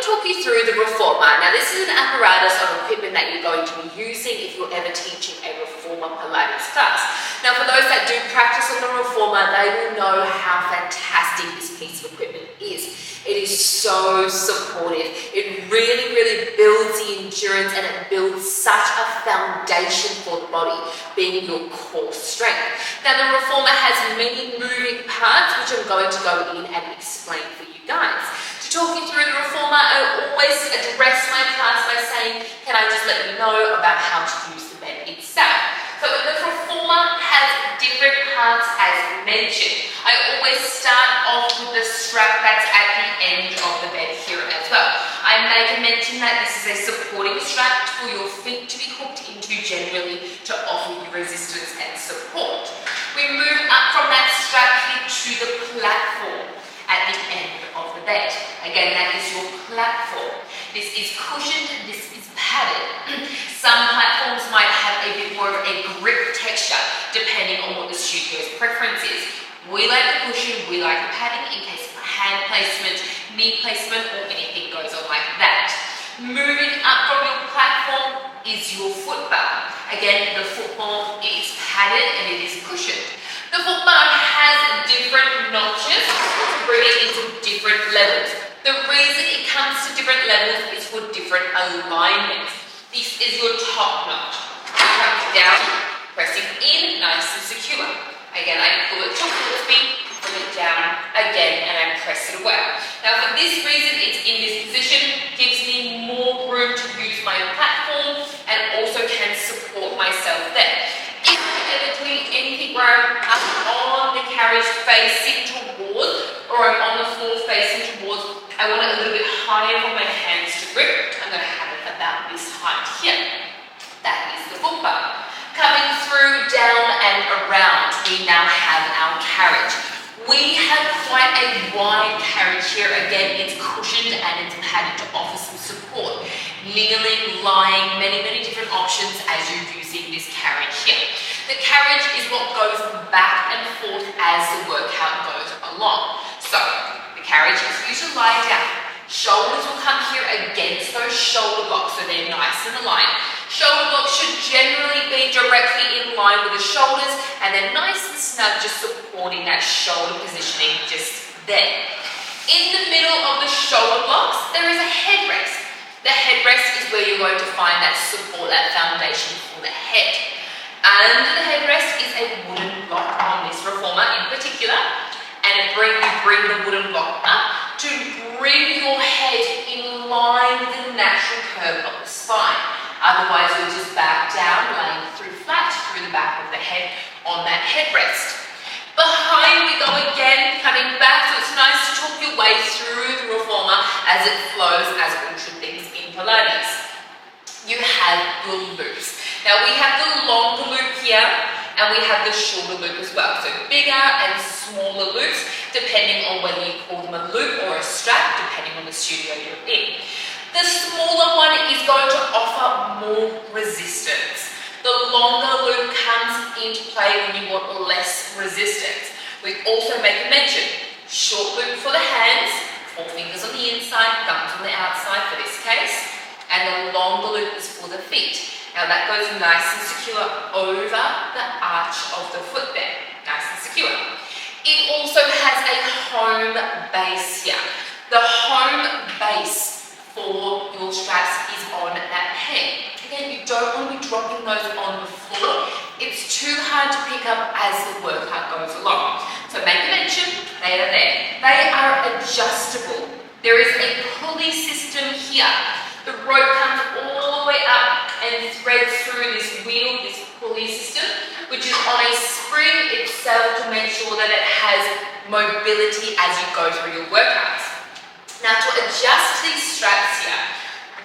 talk you through the reformer. Now this is an apparatus of equipment that you're going to be using if you're ever teaching a reformer Pilates class. Now for those that do practice on the reformer, they will know how fantastic this piece of equipment is. It is so supportive. It really, really builds the endurance and it builds such a foundation for the body, being your core strength. Now the reformer has many moving parts which I'm going to go in and explain for you guys. To talk you through the reformer, I always address my class by saying, can I just let you know about how to use the bed itself? So the reformer has different parts as mentioned. I always start off with the strap that's at the end of the bed here as well. I make a mention that this is a supporting strap for your feet to be hooked into generally to offer you resistance and support. We move up from that strap here to the platform at the end of the bed. Again, that is your platform. This is cushioned, this is padded. Some platforms might have a bit more of a grip texture depending on what the studio's preference is. We like the cushion, we like the padding in case of hand placement, knee placement, or anything goes on like that. Moving up from your platform is your foot bar. Again, the foot bar is padded and it is cushioned. The foot bar has different notches to bring it into different levels. The reason it comes to different levels is for different alignments. This is your top notch. It comes down, pressing in, nice and secure. Again, I pull it towards me, pull it down again, and I press it away. Now, for this reason, it's in this position, gives me more room to use my platform, and also can support myself there. If I'm ever doing anything where I'm up on the carriage facing towards, or I'm on the floor facing towards, I want it a little bit higher for my hands to grip. I'm going to have it about this height here. That is the foot bar. Coming through, down and around, we now have our carriage. We have quite a wide carriage here. Again, it's cushioned and it's padded to offer some support. Kneeling, lying, many different options as you're using this carriage here. The carriage is what goes back and forth as the workout goes along. So, the carriage is for you to lie down. Shoulders will come here against those shoulder blocks so they're nice and aligned. Shoulder blocks should generally be directly in line with the shoulders and then nice and snug, just supporting that shoulder positioning just there. In the middle of the shoulder blocks, there is a headrest. The headrest is where you're going to find that support, that foundation for the head. Under the headrest is a wooden block on this reformer in particular, and you bring the wooden block up to bring your head in line with the natural curve of the spine. Otherwise, we'll just back down, laying flat through the back of the head on that headrest. Behind we go again, coming back, so it's nice to talk your way through the reformer as it flows, as all should things in Pilates. You have your loops. Now we have the longer loop here, and we have the shorter loop as well. So bigger and smaller loops, depending on whether you call them a loop or a strap, depending on the studio you're in. The smaller one is going to offer more resistance. The longer loop comes into play when you want less resistance. We also make a mention, short loop for the hands, 4 fingers on the inside, thumbs on the outside for this case, and the longer loop is for the feet. Now that goes nice and secure over the arch of the foot there, nice and secure. It also has a home base here. The home base for your straps is on that peg. Again, you don't want to be dropping those on the floor. It's too hard to pick up as the workout goes along. So make a mention, they are there. They are adjustable. There is a pulley system here. The rope comes all the way up and threads through this wheel, this pulley system, which is on a spring itself to make sure that it has mobility as you go through your workouts. Now to adjust these straps here,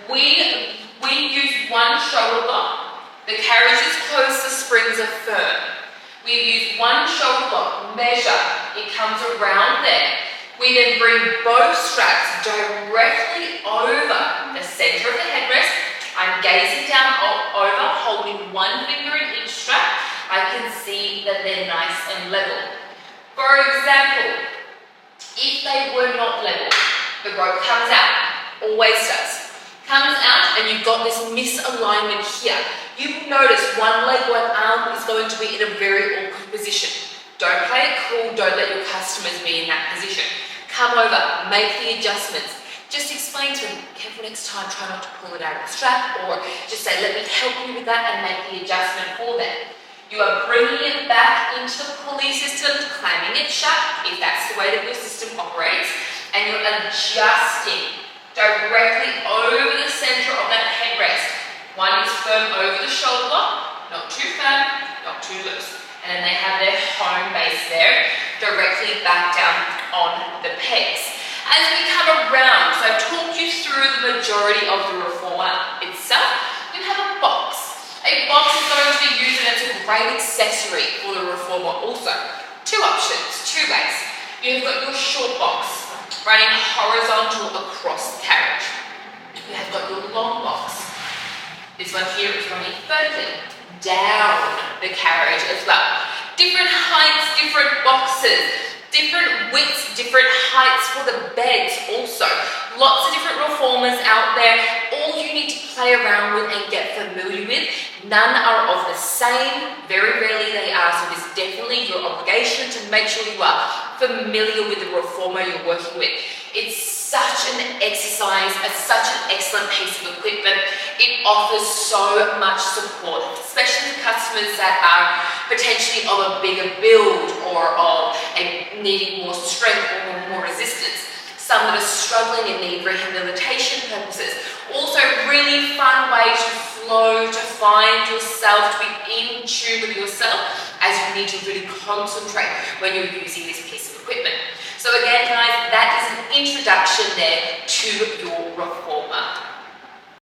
we use one shoulder block. The carriage is close, the springs are firm. We use one shoulder block, measure, it comes around there. We then bring both straps directly over the center of the headrest. I'm gazing down over, holding one finger in each strap. I can see that they're nice and level. For example, if they were not level, the rope comes out, always does. Comes out and you've got this misalignment here. You will notice one leg, one arm is going to be in a very awkward position. Don't play it cool, don't let your customers be in that position. Come over, make the adjustments. Just explain to them, careful next time, try not to pull it out of the strap, or just say, let me help you with that and make the adjustment for them. You are bringing it back into the pulley system, clamming it shut, if that's the way that your system operates, and you're adjusting directly over the center of that headrest. One is firm over the shoulder block, not too firm, not too loose. And then they have their home base there, directly back down on the pegs. As we come around, so I've talked you through the majority of the reformer itself, you have a box. A box is going to be used and it's a great accessory for the reformer also. Two options, two ways. You've got your short box running horizontal across the carriage. You have got your long box. This one here is running vertically down the carriage as well. Different heights, different boxes, different widths, different heights for the beds also. Lots of different reformers out there. All you need to play around with and get familiar with. None are of the same. Very rarely they are, so it's definitely your obligation to make sure you are familiar with the reformer you're working with. It's such an exercise, such an excellent piece of equipment. It offers so much support, especially to customers that are potentially of a bigger build or of needing more strength or more resistance. Some that are struggling and need rehabilitation purposes. Also, really fun way to flow, to find yourself, to be in tune with yourself as you need to really concentrate when you're using this piece of equipment. So again, guys, that is an introduction there to